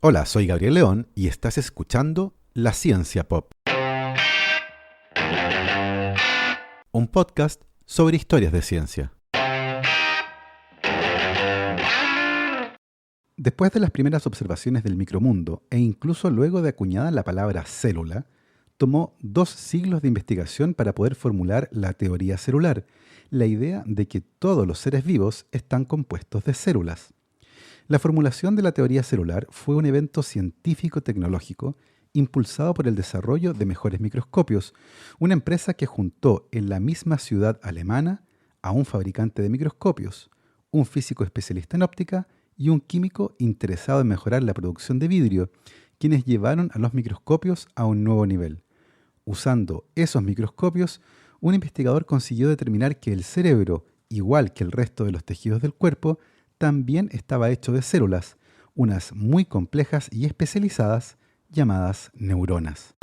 Hola, soy Gabriel León y estás escuchando La Ciencia Pop, un podcast sobre historias de ciencia. Después de las primeras observaciones del micromundo e incluso luego de acuñada la palabra célula, tomó 2 siglos de investigación para poder formular la teoría celular, la idea de que todos los seres vivos están compuestos de células. La formulación de la teoría celular fue un evento científico-tecnológico impulsado por el desarrollo de mejores microscopios, una empresa que juntó en la misma ciudad alemana a un fabricante de microscopios, un físico especialista en óptica y un químico interesado en mejorar la producción de vidrio, quienes llevaron a los microscopios a un nuevo nivel. Usando esos microscopios, un investigador consiguió determinar que el cerebro, igual que el resto de los tejidos del cuerpo, también estaba hecho de células, unas muy complejas y especializadas llamadas neuronas.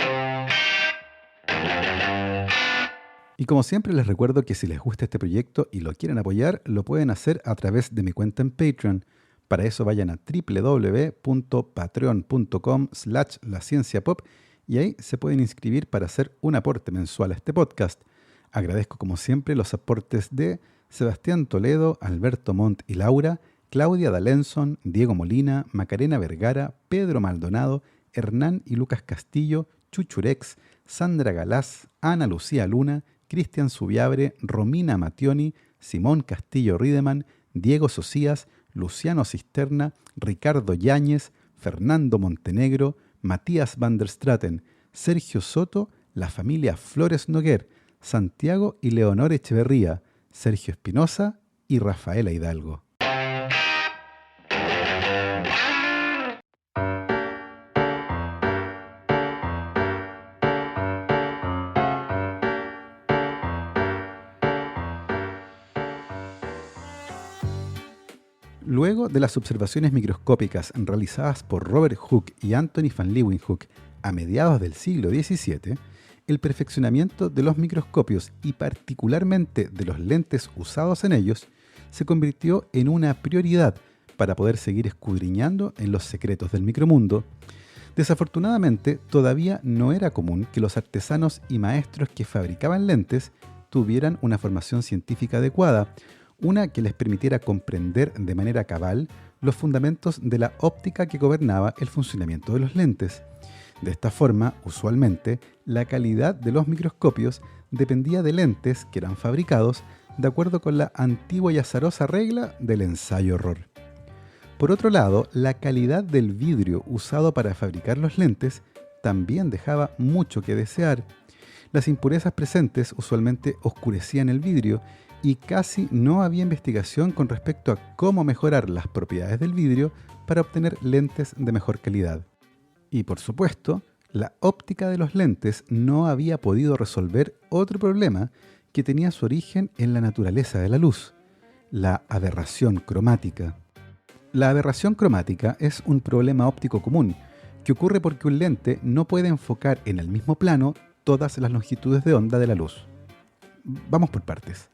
Y como siempre les recuerdo que si les gusta este proyecto y lo quieren apoyar, lo pueden hacer a través de mi cuenta en Patreon. Para eso vayan a www.patreon.com/lacienciapop y ahí se pueden inscribir para hacer un aporte mensual a este podcast. Agradezco como siempre los aportes de Sebastián Toledo, Alberto Montt y Laura, Claudia D'Alenson, Diego Molina, Macarena Vergara, Pedro Maldonado, Hernán y Lucas Castillo, Chuchurex, Sandra Galás, Ana Lucía Luna, Cristian Subiabre, Romina Mationi, Simón Castillo Riedemann, Diego Socias, Luciano Cisterna, Ricardo Yáñez, Fernando Montenegro, Matías van der Straten, Sergio Soto, la familia Flores Noguer, Santiago y Leonor Echeverría, Sergio Espinosa y Rafaela Hidalgo. Luego de las observaciones microscópicas realizadas por Robert Hooke y Anthony van Leeuwenhoek a mediados del siglo XVII, el perfeccionamiento de los microscopios y particularmente de los lentes usados en ellos se convirtió en una prioridad para poder seguir escudriñando en los secretos del micromundo. Desafortunadamente, todavía no era común que los artesanos y maestros que fabricaban lentes tuvieran una formación científica adecuada, una que les permitiera comprender de manera cabal los fundamentos de la óptica que gobernaba el funcionamiento de los lentes. De esta forma, usualmente, la calidad de los microscopios dependía de lentes que eran fabricados de acuerdo con la antigua y azarosa regla del ensayo-error. Por otro lado, la calidad del vidrio usado para fabricar los lentes también dejaba mucho que desear. Las impurezas presentes usualmente oscurecían el vidrio y casi no había investigación con respecto a cómo mejorar las propiedades del vidrio para obtener lentes de mejor calidad. Y por supuesto, la óptica de los lentes no había podido resolver otro problema que tenía su origen en la naturaleza de la luz, la aberración cromática. La aberración cromática es un problema óptico común que ocurre porque un lente no puede enfocar en el mismo plano todas las longitudes de onda de la luz. Vamos por partes.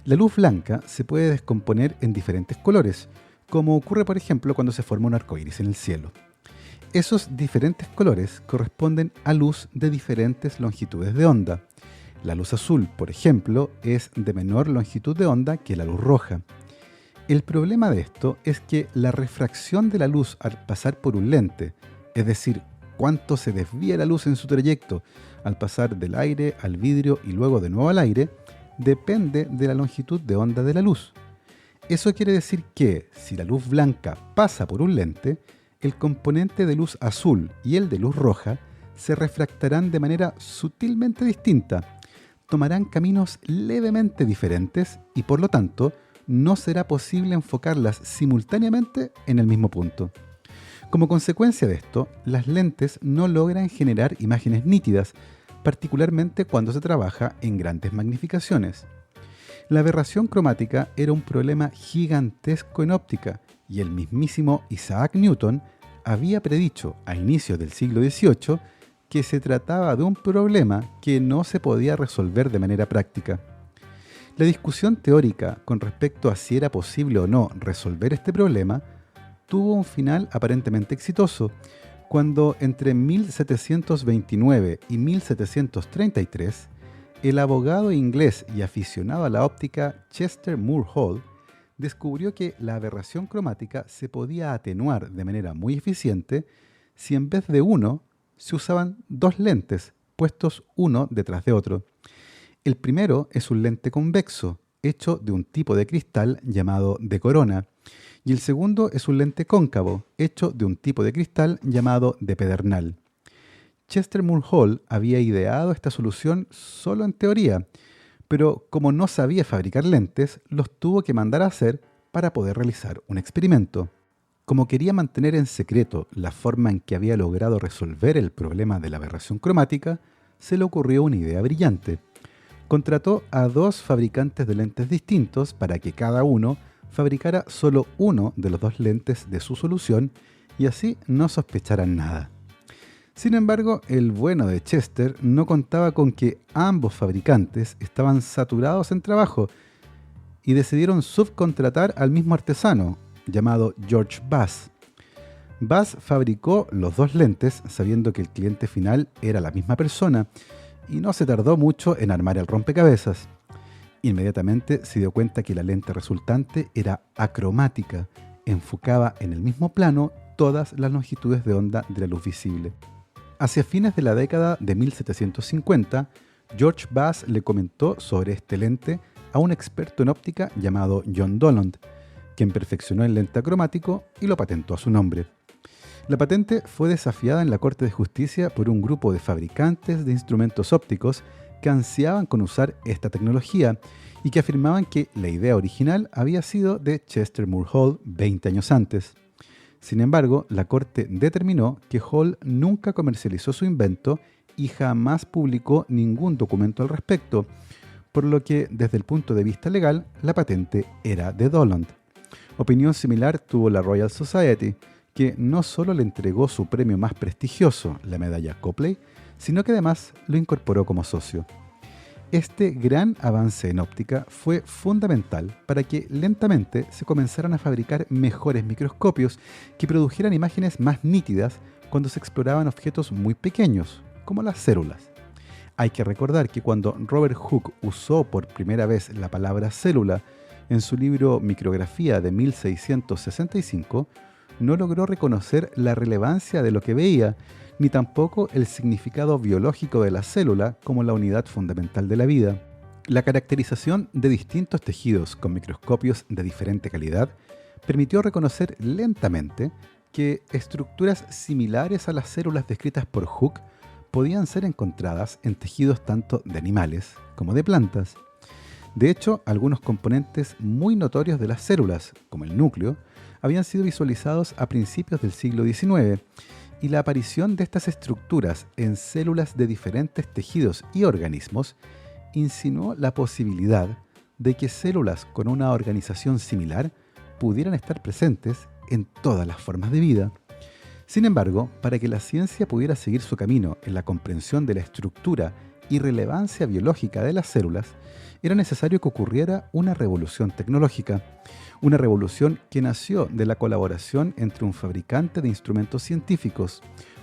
La luz blanca se puede descomponer en diferentes colores, como ocurre por ejemplo cuando se forma un arco iris en el cielo. Esos diferentes colores corresponden a luz de diferentes longitudes de onda. La luz azul, por ejemplo, es de menor longitud de onda que la luz roja. El problema de esto es que la refracción de la luz al pasar por un lente, es decir, cuánto se desvía la luz en su trayecto al pasar del aire al vidrio y luego de nuevo al aire, depende de la longitud de onda de la luz. Eso quiere decir que si la luz blanca pasa por un lente, el componente de luz azul y el de luz roja se refractarán de manera sutilmente distinta, tomarán caminos levemente diferentes y por lo tanto no será posible enfocarlas simultáneamente en el mismo punto. Como consecuencia de esto, las lentes no logran generar imágenes nítidas, particularmente cuando se trabaja en grandes magnificaciones. La aberración cromática era un problema gigantesco en óptica y el mismísimo Isaac Newton había predicho a inicios del siglo XVIII que se trataba de un problema que no se podía resolver de manera práctica. La discusión teórica con respecto a si era posible o no resolver este problema tuvo un final aparentemente exitoso, cuando entre 1729 y 1733, el abogado inglés y aficionado a la óptica Chester Moore Hall descubrió que la aberración cromática se podía atenuar de manera muy eficiente si en vez de uno se usaban dos lentes puestos uno detrás de otro. El primero es un lente convexo, hecho de un tipo de cristal llamado de corona, y el segundo es un lente cóncavo, hecho de un tipo de cristal llamado de pedernal. Chester Moore Hall había ideado esta solución solo en teoría, pero como no sabía fabricar lentes, los tuvo que mandar a hacer para poder realizar un experimento. Como quería mantener en secreto la forma en que había logrado resolver el problema de la aberración cromática, se le ocurrió una idea brillante. Contrató a dos fabricantes de lentes distintos para que cada uno fabricara solo uno de los dos lentes de su solución y así no sospecharan nada. Sin embargo, el bueno de Chester no contaba con que ambos fabricantes estaban saturados en trabajo y decidieron subcontratar al mismo artesano, llamado George Bass. Bass fabricó los dos lentes sabiendo que el cliente final era la misma persona y no se tardó mucho en armar el rompecabezas. Inmediatamente se dio cuenta que la lente resultante era acromática, enfocaba en el mismo plano todas las longitudes de onda de la luz visible. Hacia fines de la década de 1750, George Bass le comentó sobre este lente a un experto en óptica llamado John Dollond, quien perfeccionó el lente acromático y lo patentó a su nombre. La patente fue desafiada en la Corte de Justicia por un grupo de fabricantes de instrumentos ópticos que ansiaban con usar esta tecnología y que afirmaban que la idea original había sido de Chester Moore Hall 20 años antes. Sin embargo, la Corte determinó que Hall nunca comercializó su invento y jamás publicó ningún documento al respecto, por lo que, desde el punto de vista legal, la patente era de Dollond. Opinión similar tuvo la Royal Society, que no solo le entregó su premio más prestigioso, la medalla Copley, sino que además lo incorporó como socio. Este gran avance en óptica fue fundamental para que lentamente se comenzaran a fabricar mejores microscopios que produjeran imágenes más nítidas cuando se exploraban objetos muy pequeños, como las células. Hay que recordar que cuando Robert Hooke usó por primera vez la palabra célula en su libro Micrografía de 1665, no logró reconocer la relevancia de lo que veía, ni tampoco el significado biológico de la célula como la unidad fundamental de la vida. La caracterización de distintos tejidos con microscopios de diferente calidad permitió reconocer lentamente que estructuras similares a las células descritas por Hooke podían ser encontradas en tejidos tanto de animales como de plantas. De hecho, algunos componentes muy notorios de las células, como el núcleo, habían sido visualizados a principios del siglo XIX, y la aparición de estas estructuras en células de diferentes tejidos y organismos insinuó la posibilidad de que células con una organización similar pudieran estar presentes en todas las formas de vida. Sin embargo, para que la ciencia pudiera seguir su camino en la comprensión de la estructura y relevancia biológica de las células, era necesario que ocurriera una revolución tecnológica, una revolución que nació de la colaboración entre un fabricante de instrumentos científicos,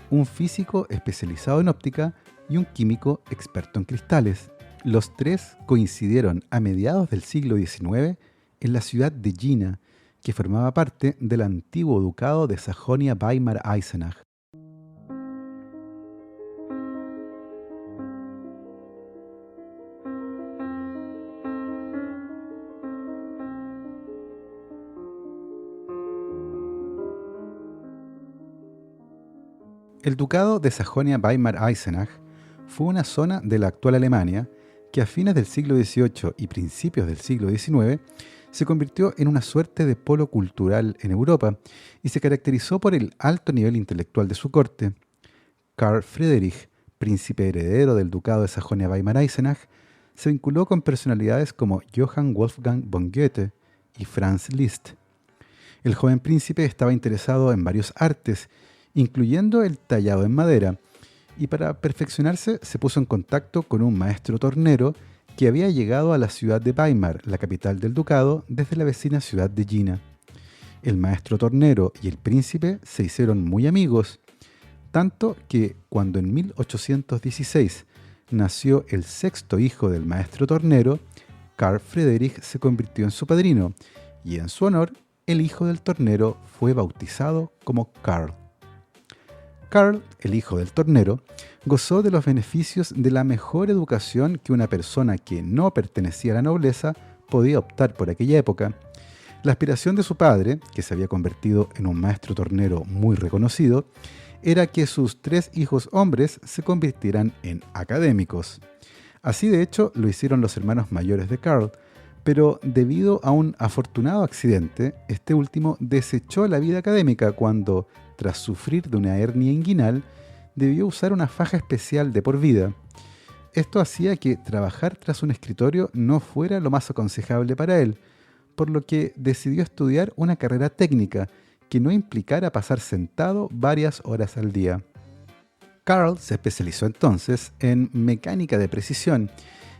un físico especializado en óptica y un químico experto en cristales. Los tres coincidieron a mediados del siglo XIX en la ciudad de Jena, que formaba parte del antiguo ducado de Sajonia-Weimar-Eisenach. El ducado de Sajonia-Weimar-Eisenach fue una zona de la actual Alemania que a fines del siglo XVIII y principios del siglo XIX se convirtió en una suerte de polo cultural en Europa y se caracterizó por el alto nivel intelectual de su corte. Karl Friedrich, príncipe heredero del ducado de Sajonia-Weimar-Eisenach, se vinculó con personalidades como Johann Wolfgang von Goethe y Franz Liszt. El joven príncipe estaba interesado en varios artes, incluyendo el tallado en madera, y para perfeccionarse se puso en contacto con un maestro tornero que había llegado a la ciudad de Weimar, la capital del ducado, desde la vecina ciudad de Jena. El maestro tornero y el príncipe se hicieron muy amigos, tanto que cuando en 1816 nació el sexto hijo del maestro tornero, Carl Friedrich se convirtió en su padrino y en su honor el hijo del tornero fue bautizado como Carl. Carl, el hijo del tornero, gozó de los beneficios de la mejor educación que una persona que no pertenecía a la nobleza podía optar por aquella época. La aspiración de su padre, que se había convertido en un maestro tornero muy reconocido, era que sus 3 hijos hombres se convirtieran en académicos. Así de hecho lo hicieron los hermanos mayores de Carl, pero debido a un afortunado accidente, este último desechó la vida académica cuando, tras sufrir de una hernia inguinal, debió usar una faja especial de por vida. Esto hacía que trabajar tras un escritorio no fuera lo más aconsejable para él, por lo que decidió estudiar una carrera técnica que no implicara pasar sentado varias horas al día. Carl se especializó entonces en mecánica de precisión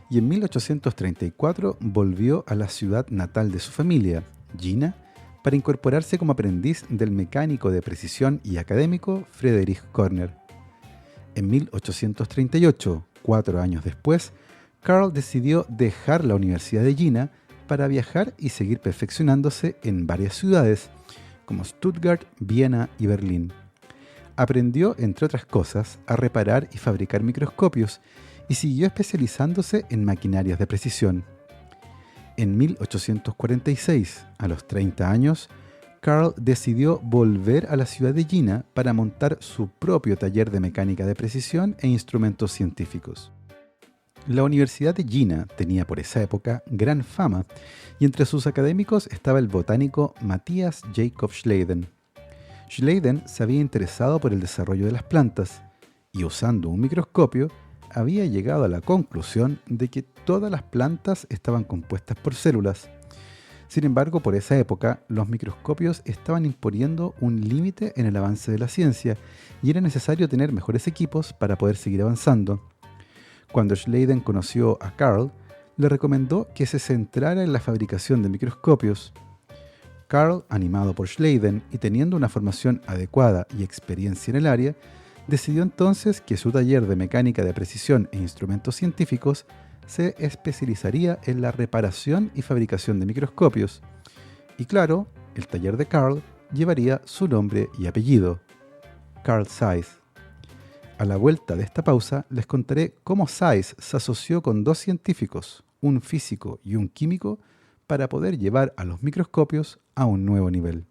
y en 1834 volvió a la ciudad natal de su familia, Jena, para incorporarse como aprendiz del mecánico de precisión y académico Friedrich Körner. En 1838, 4 años después, Carl decidió dejar la Universidad de Jena para viajar y seguir perfeccionándose en varias ciudades, como Stuttgart, Viena y Berlín. Aprendió, entre otras cosas, a reparar y fabricar microscopios y siguió especializándose en maquinarias de precisión. En 1846, a los 30 años, Carl decidió volver a la ciudad de Jena para montar su propio taller de mecánica de precisión e instrumentos científicos. La Universidad de Jena tenía por esa época gran fama y entre sus académicos estaba el botánico Matthias Jakob Schleiden. Schleiden se había interesado por el desarrollo de las plantas y usando un microscopio había llegado a la conclusión de que todas las plantas estaban compuestas por células. Sin embargo, por esa época, los microscopios estaban imponiendo un límite en el avance de la ciencia y era necesario tener mejores equipos para poder seguir avanzando. Cuando Schleiden conoció a Carl, le recomendó que se centrara en la fabricación de microscopios. Carl, animado por Schleiden y teniendo una formación adecuada y experiencia en el área, decidió entonces que su taller de mecánica de precisión e instrumentos científicos se especializaría en la reparación y fabricación de microscopios. Y claro, el taller de Carl llevaría su nombre y apellido, Carl Zeiss. A la vuelta de esta pausa les contaré cómo Zeiss se asoció con 2 científicos, un físico y un químico, para poder llevar a los microscopios a un nuevo nivel.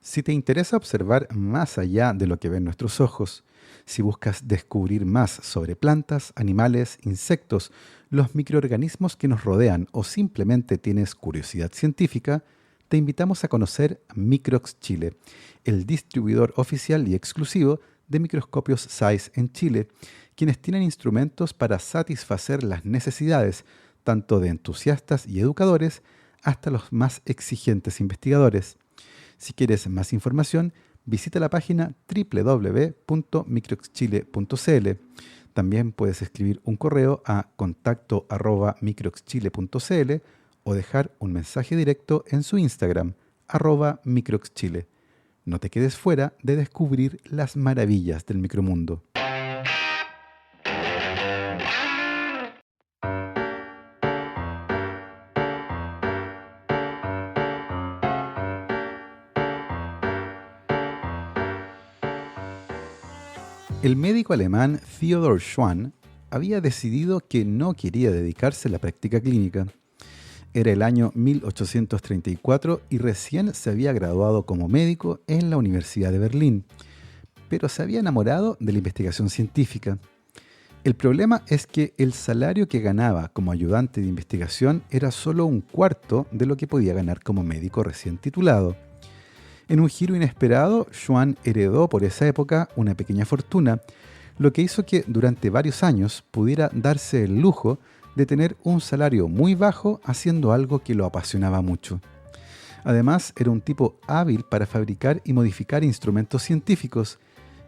Si te interesa observar más allá de lo que ven nuestros ojos, si buscas descubrir más sobre plantas, animales, insectos, los microorganismos que nos rodean o simplemente tienes curiosidad científica, te invitamos a conocer Microx Chile, el distribuidor oficial y exclusivo de microscopios Zeiss en Chile, quienes tienen instrumentos para satisfacer las necesidades tanto de entusiastas y educadores hasta los más exigentes investigadores. Si quieres más información, visita la página www.microxchile.cl. También puedes escribir un correo a contacto@microxchile.cl o dejar un mensaje directo en su Instagram, @microxchile. No te quedes fuera de descubrir las maravillas del micromundo. El médico alemán Theodor Schwann había decidido que no quería dedicarse a la práctica clínica. Era el año 1834 y recién se había graduado como médico en la Universidad de Berlín, pero se había enamorado de la investigación científica. El problema es que el salario que ganaba como ayudante de investigación era solo un cuarto de lo que podía ganar como médico recién titulado. En un giro inesperado, Schwann heredó por esa época una pequeña fortuna, lo que hizo que durante varios años pudiera darse el lujo de tener un salario muy bajo haciendo algo que lo apasionaba mucho. Además, era un tipo hábil para fabricar y modificar instrumentos científicos,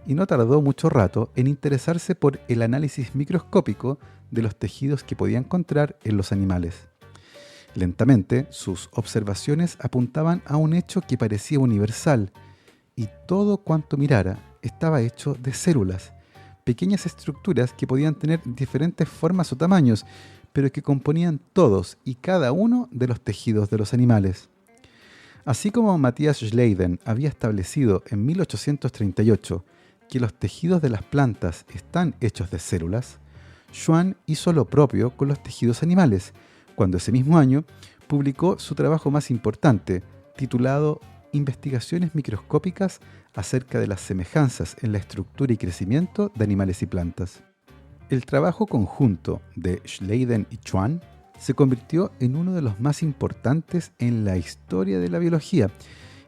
y no tardó mucho rato en interesarse por el análisis microscópico de los tejidos que podía encontrar en los animales. Lentamente, sus observaciones apuntaban a un hecho que parecía universal, y todo cuanto mirara estaba hecho de células, pequeñas estructuras que podían tener diferentes formas o tamaños, pero que componían todos y cada uno de los tejidos de los animales. Así como Matthias Schleiden había establecido en 1838 que los tejidos de las plantas están hechos de células, Schwann hizo lo propio con los tejidos animales, cuando ese mismo año publicó su trabajo más importante, titulado Investigaciones microscópicas acerca de las semejanzas en la estructura y crecimiento de animales y plantas. El trabajo conjunto de Schleiden y Schwann se convirtió en uno de los más importantes en la historia de la biología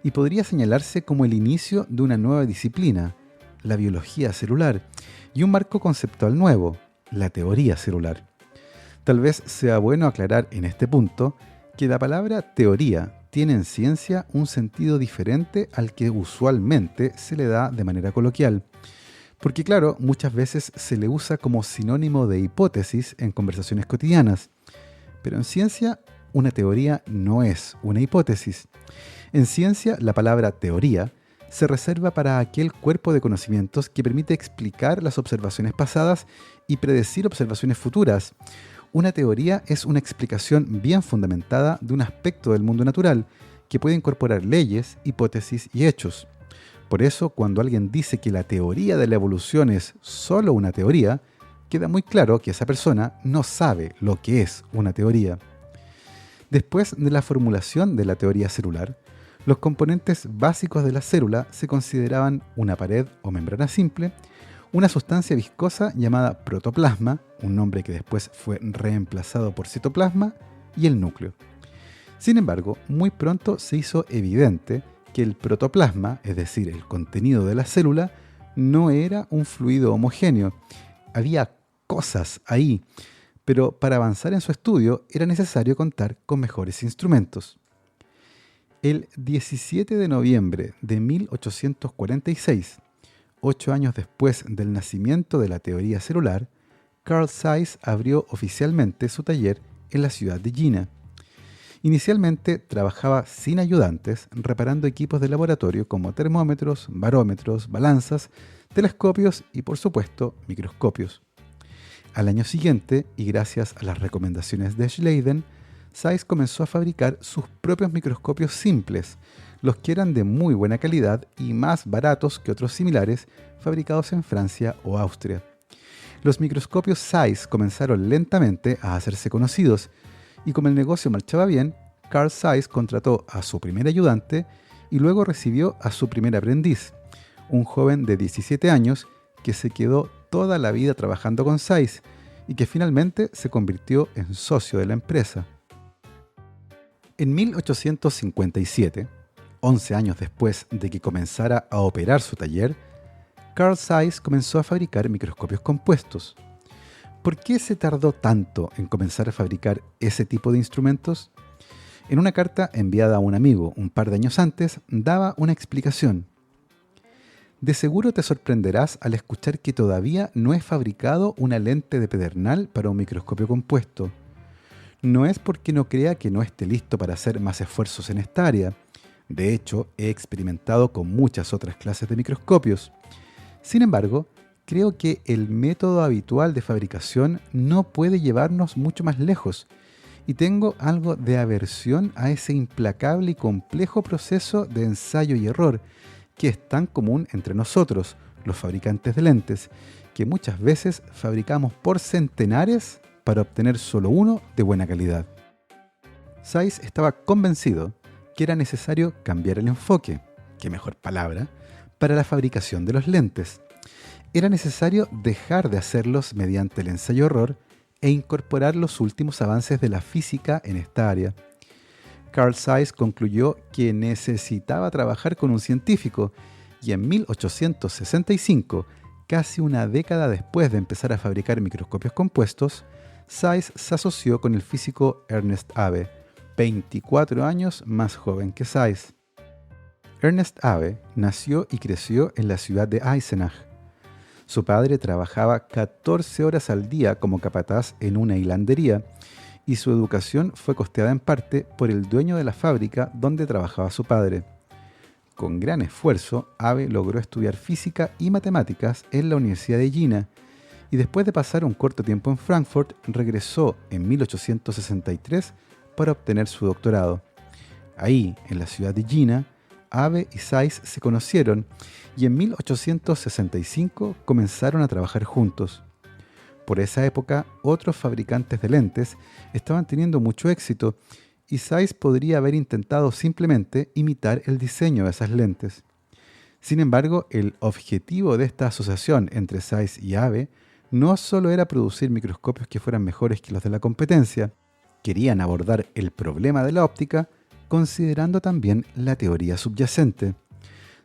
y podría señalarse como el inicio de una nueva disciplina, la biología celular, y un marco conceptual nuevo, la teoría celular. Tal vez sea bueno aclarar en este punto que la palabra teoría tiene en ciencia un sentido diferente al que usualmente se le da de manera coloquial. Porque claro, muchas veces se le usa como sinónimo de hipótesis en conversaciones cotidianas. Pero en ciencia, una teoría no es una hipótesis. En ciencia, la palabra teoría se reserva para aquel cuerpo de conocimientos que permite explicar las observaciones pasadas y predecir observaciones futuras. Una teoría es una explicación bien fundamentada de un aspecto del mundo natural que puede incorporar leyes, hipótesis y hechos. Por eso, cuando alguien dice que la teoría de la evolución es solo una teoría, queda muy claro que esa persona no sabe lo que es una teoría. Después de la formulación de la teoría celular, los componentes básicos de la célula se consideraban una pared o membrana simple, una sustancia viscosa llamada protoplasma, un nombre que después fue reemplazado por citoplasma, y el núcleo. Sin embargo, muy pronto se hizo evidente que el protoplasma, es decir, el contenido de la célula, no era un fluido homogéneo. Había cosas ahí, pero para avanzar en su estudio era necesario contar con mejores instrumentos. El 17 de noviembre de 1846, 8 años después del nacimiento de la teoría celular, Carl Zeiss abrió oficialmente su taller en la ciudad de Jena. Inicialmente trabajaba sin ayudantes, reparando equipos de laboratorio como termómetros, barómetros, balanzas, telescopios y, por supuesto, microscopios. Al año siguiente, y gracias a las recomendaciones de Schleiden, Zeiss comenzó a fabricar sus propios microscopios simples, los que eran de muy buena calidad y más baratos que otros similares fabricados en Francia o Austria. Los microscopios Zeiss comenzaron lentamente a hacerse conocidos, y como el negocio marchaba bien, Carl Zeiss contrató a su primer ayudante y luego recibió a su primer aprendiz, un joven de 17 años que se quedó toda la vida trabajando con Zeiss y que finalmente se convirtió en socio de la empresa. En 1857, 11 años después de que comenzara a operar su taller, Carl Zeiss comenzó a fabricar microscopios compuestos. ¿Por qué se tardó tanto en comenzar a fabricar ese tipo de instrumentos? En una carta enviada a un amigo un par de años antes, daba una explicación. De seguro te sorprenderás al escuchar que todavía no he fabricado una lente de pedernal para un microscopio compuesto. No es porque no crea que no esté listo para hacer más esfuerzos en esta área. De hecho, he experimentado con muchas otras clases de microscopios. Sin embargo, creo que el método habitual de fabricación no puede llevarnos mucho más lejos, y tengo algo de aversión a ese implacable y complejo proceso de ensayo y error que es tan común entre nosotros, los fabricantes de lentes, que muchas veces fabricamos por centenares para obtener solo uno de buena calidad. Zeiss estaba convencido que era necesario cambiar el enfoque, qué mejor palabra, para la fabricación de los lentes. Era necesario dejar de hacerlos mediante el ensayo-error e incorporar los últimos avances de la física en esta área. Carl Zeiss concluyó que necesitaba trabajar con un científico y en 1865, casi una década después de empezar a fabricar microscopios compuestos, Zeiss se asoció con el físico Ernest Abbe, 24 años más joven que Zeiss. Ernest Abbe nació y creció en la ciudad de Eisenach. Su padre trabajaba 14 horas al día como capataz en una hilandería y su educación fue costeada en parte por el dueño de la fábrica donde trabajaba su padre. Con gran esfuerzo, Abe logró estudiar física y matemáticas en la Universidad de Jena y después de pasar un corto tiempo en Frankfurt, regresó en 1863 para obtener su doctorado. Ahí, en la ciudad de Jena, Abe y Zeiss se conocieron y en 1865 comenzaron a trabajar juntos. Por esa época, otros fabricantes de lentes estaban teniendo mucho éxito y Zeiss podría haber intentado simplemente imitar el diseño de esas lentes. Sin embargo, el objetivo de esta asociación entre Zeiss y Abe no solo era producir microscopios que fueran mejores que los de la competencia, querían abordar el problema de la óptica considerando también la teoría subyacente.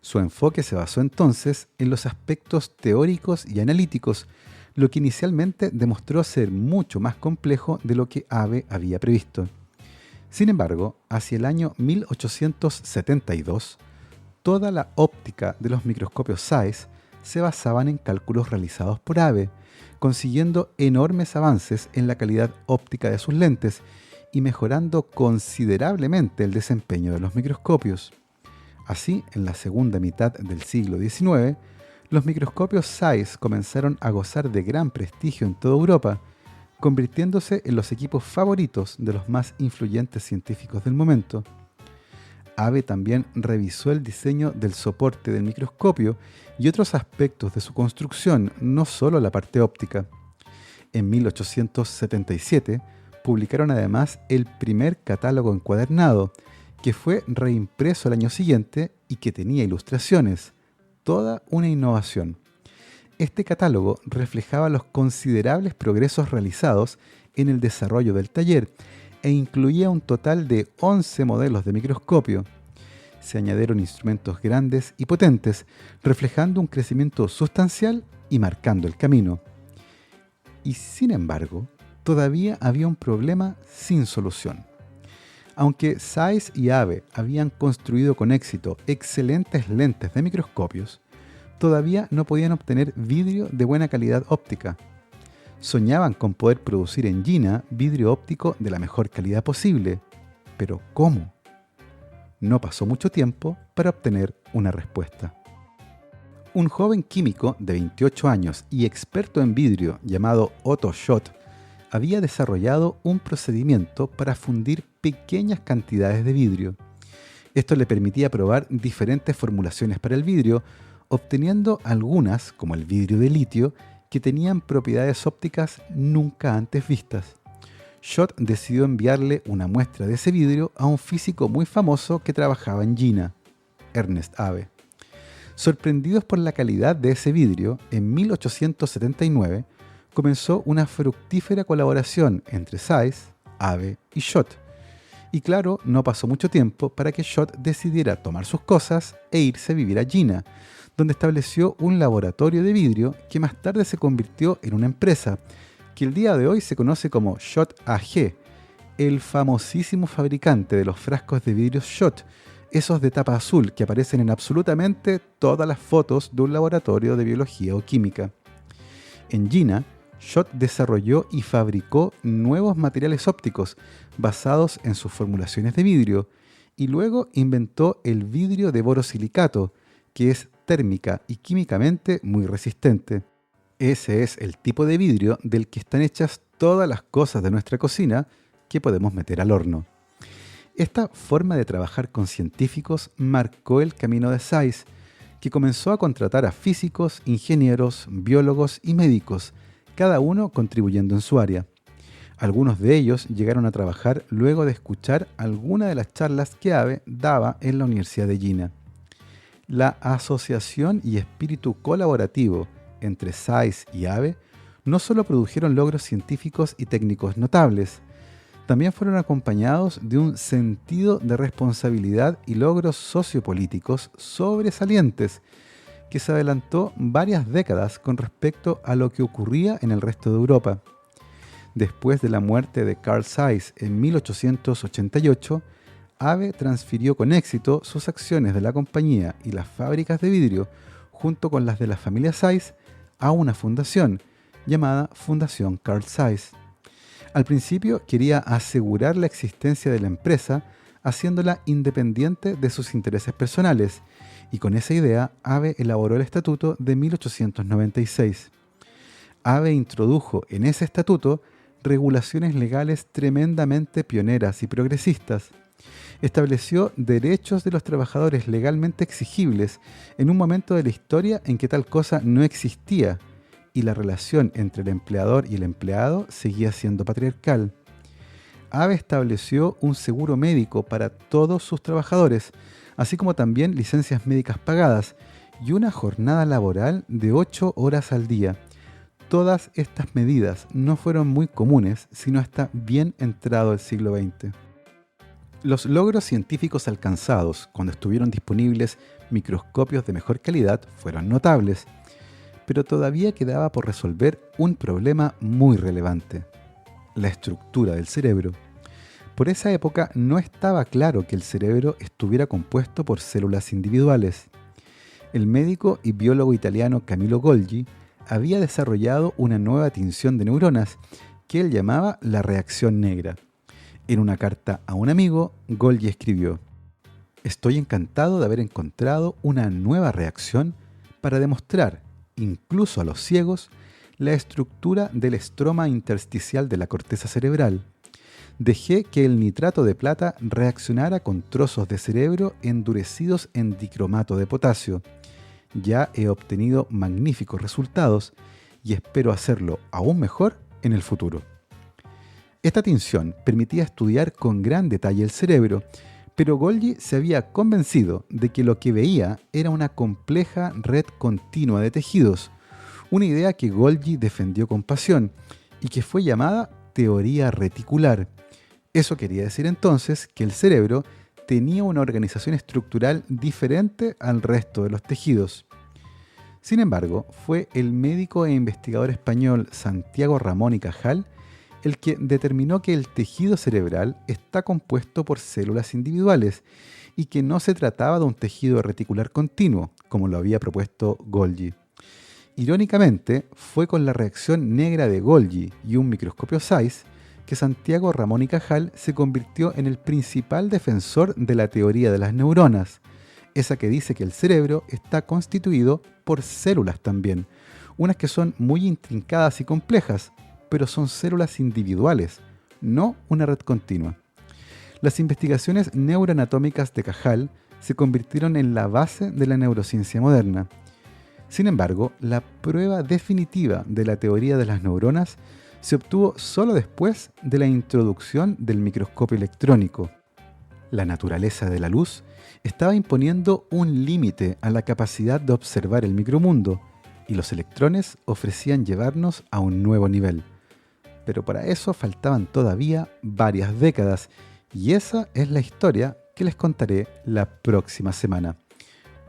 Su enfoque se basó entonces en los aspectos teóricos y analíticos, lo que inicialmente demostró ser mucho más complejo de lo que Abe había previsto. Sin embargo, hacia el año 1872, toda la óptica de los microscopios Zeiss se basaban en cálculos realizados por Abe, consiguiendo enormes avances en la calidad óptica de sus lentes y mejorando considerablemente el desempeño de los microscopios. Así, en la segunda mitad del siglo XIX, los microscopios Zeiss comenzaron a gozar de gran prestigio en toda Europa, convirtiéndose en los equipos favoritos de los más influyentes científicos del momento. Abe también revisó el diseño del soporte del microscopio y otros aspectos de su construcción, no solo la parte óptica. En 1877 publicaron además el primer catálogo encuadernado, que fue reimpreso el año siguiente y que tenía ilustraciones, toda una innovación. Este catálogo reflejaba los considerables progresos realizados en el desarrollo del taller e incluía un total de 11 modelos de microscopio. Se añadieron instrumentos grandes y potentes, reflejando un crecimiento sustancial y marcando el camino. Y sin embargo, todavía había un problema sin solución. Aunque Zeiss y Abe habían construido con éxito excelentes lentes de microscopios, todavía no podían obtener vidrio de buena calidad óptica. Soñaban con poder producir en Jena vidrio óptico de la mejor calidad posible. ¿Pero cómo? No pasó mucho tiempo para obtener una respuesta. Un joven químico de 28 años y experto en vidrio llamado Otto Schott había desarrollado un procedimiento para fundir pequeñas cantidades de vidrio. Esto le permitía probar diferentes formulaciones para el vidrio, obteniendo algunas, como el vidrio de litio, que tenían propiedades ópticas nunca antes vistas. Schott decidió enviarle una muestra de ese vidrio a un físico muy famoso que trabajaba en Jena, Ernest Abbe. Sorprendidos por la calidad de ese vidrio, en 1879 comenzó una fructífera colaboración entre Zeiss, Abbe y Schott. Y claro, no pasó mucho tiempo para que Schott decidiera tomar sus cosas e irse a vivir a Jena, donde estableció un laboratorio de vidrio que más tarde se convirtió en una empresa, que el día de hoy se conoce como Schott AG, el famosísimo fabricante de los frascos de vidrio Schott, esos de tapa azul que aparecen en absolutamente todas las fotos de un laboratorio de biología o química. En Jena, Schott desarrolló y fabricó nuevos materiales ópticos basados en sus formulaciones de vidrio y luego inventó el vidrio de borosilicato, que es térmica y químicamente muy resistente. Ese es el tipo de vidrio del que están hechas todas las cosas de nuestra cocina que podemos meter al horno. Esta forma de trabajar con científicos marcó el camino de Zeiss, que comenzó a contratar a físicos, ingenieros, biólogos y médicos, cada uno contribuyendo en su área. Algunos de ellos llegaron a trabajar luego de escuchar alguna de las charlas que Abbe daba en la Universidad de Jena. La asociación y espíritu colaborativo entre Zeiss y Abbe no solo produjeron logros científicos y técnicos notables, también fueron acompañados de un sentido de responsabilidad y logros sociopolíticos sobresalientes, que se adelantó varias décadas con respecto a lo que ocurría en el resto de Europa. Después de la muerte de Carl Zeiss en 1888, Abbe transfirió con éxito sus acciones de la compañía y las fábricas de vidrio, junto con las de la familia Zeiss, a una fundación llamada Fundación Carl Zeiss. Al principio quería asegurar la existencia de la empresa, haciéndola independiente de sus intereses personales, y con esa idea Abe elaboró el Estatuto de 1896. Abe introdujo en ese estatuto regulaciones legales tremendamente pioneras y progresistas. Estableció derechos de los trabajadores legalmente exigibles en un momento de la historia en que tal cosa no existía y la relación entre el empleador y el empleado seguía siendo patriarcal. Abe estableció un seguro médico para todos sus trabajadores, así como también licencias médicas pagadas y una jornada laboral de 8 horas al día. Todas estas medidas no fueron muy comunes, sino hasta bien entrado el siglo XX. Los logros científicos alcanzados cuando estuvieron disponibles microscopios de mejor calidad fueron notables, pero todavía quedaba por resolver un problema muy relevante: la estructura del cerebro. Por esa época no estaba claro que el cerebro estuviera compuesto por células individuales. El médico y biólogo italiano Camillo Golgi había desarrollado una nueva tinción de neuronas que él llamaba la reacción negra. En una carta a un amigo, Golgi escribió: «Estoy encantado de haber encontrado una nueva reacción para demostrar, incluso a los ciegos, la estructura del estroma intersticial de la corteza cerebral. Dejé que el nitrato de plata reaccionara con trozos de cerebro endurecidos en dicromato de potasio. Ya he obtenido magníficos resultados y espero hacerlo aún mejor en el futuro». Esta tinción permitía estudiar con gran detalle el cerebro, pero Golgi se había convencido de que lo que veía era una compleja red continua de tejidos, una idea que Golgi defendió con pasión y que fue llamada teoría reticular. Eso quería decir entonces que el cerebro tenía una organización estructural diferente al resto de los tejidos. Sin embargo, fue el médico e investigador español Santiago Ramón y Cajal el que determinó que el tejido cerebral está compuesto por células individuales y que no se trataba de un tejido reticular continuo, como lo había propuesto Golgi. Irónicamente, fue con la reacción negra de Golgi y un microscopio Zeiss que Santiago Ramón y Cajal se convirtió en el principal defensor de la teoría de las neuronas, esa que dice que el cerebro está constituido por células también, unas que son muy intrincadas y complejas, pero son células individuales, no una red continua. Las investigaciones neuroanatómicas de Cajal se convirtieron en la base de la neurociencia moderna. Sin embargo, la prueba definitiva de la teoría de las neuronas se obtuvo solo después de la introducción del microscopio electrónico. La naturaleza de la luz estaba imponiendo un límite a la capacidad de observar el micromundo, y los electrones ofrecían llevarnos a un nuevo nivel. Pero para eso faltaban todavía varias décadas, y esa es la historia que les contaré la próxima semana.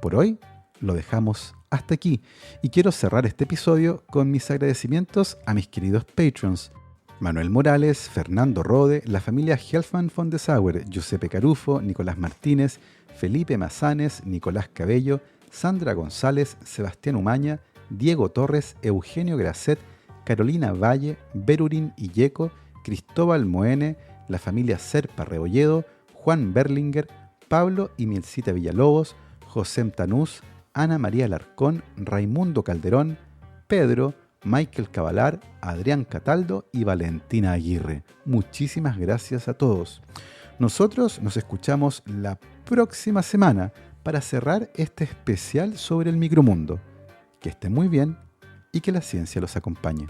Por hoy lo dejamos hasta aquí, y quiero cerrar este episodio con mis agradecimientos a mis queridos Patreons: Manuel Morales, Fernando Rode, la familia Helfman von de Sauer, Giuseppe Carufo, Nicolás Martínez, Felipe Mazanes, Nicolás Cabello, Sandra González, Sebastián Umaña, Diego Torres, Eugenio Grasset, Carolina Valle, Berurín Illeco, Cristóbal Moene, la familia Serpa Rebolledo, Juan Berlinger, Pablo y Mielcita Villalobos, José Tanús, Ana María Alarcón, Raimundo Calderón, Pedro, Michael Cavalar, Adrián Cataldo y Valentina Aguirre. Muchísimas gracias a todos. Nosotros nos escuchamos la próxima semana para cerrar este especial sobre el micromundo. Que estén muy bien y que la ciencia los acompañe.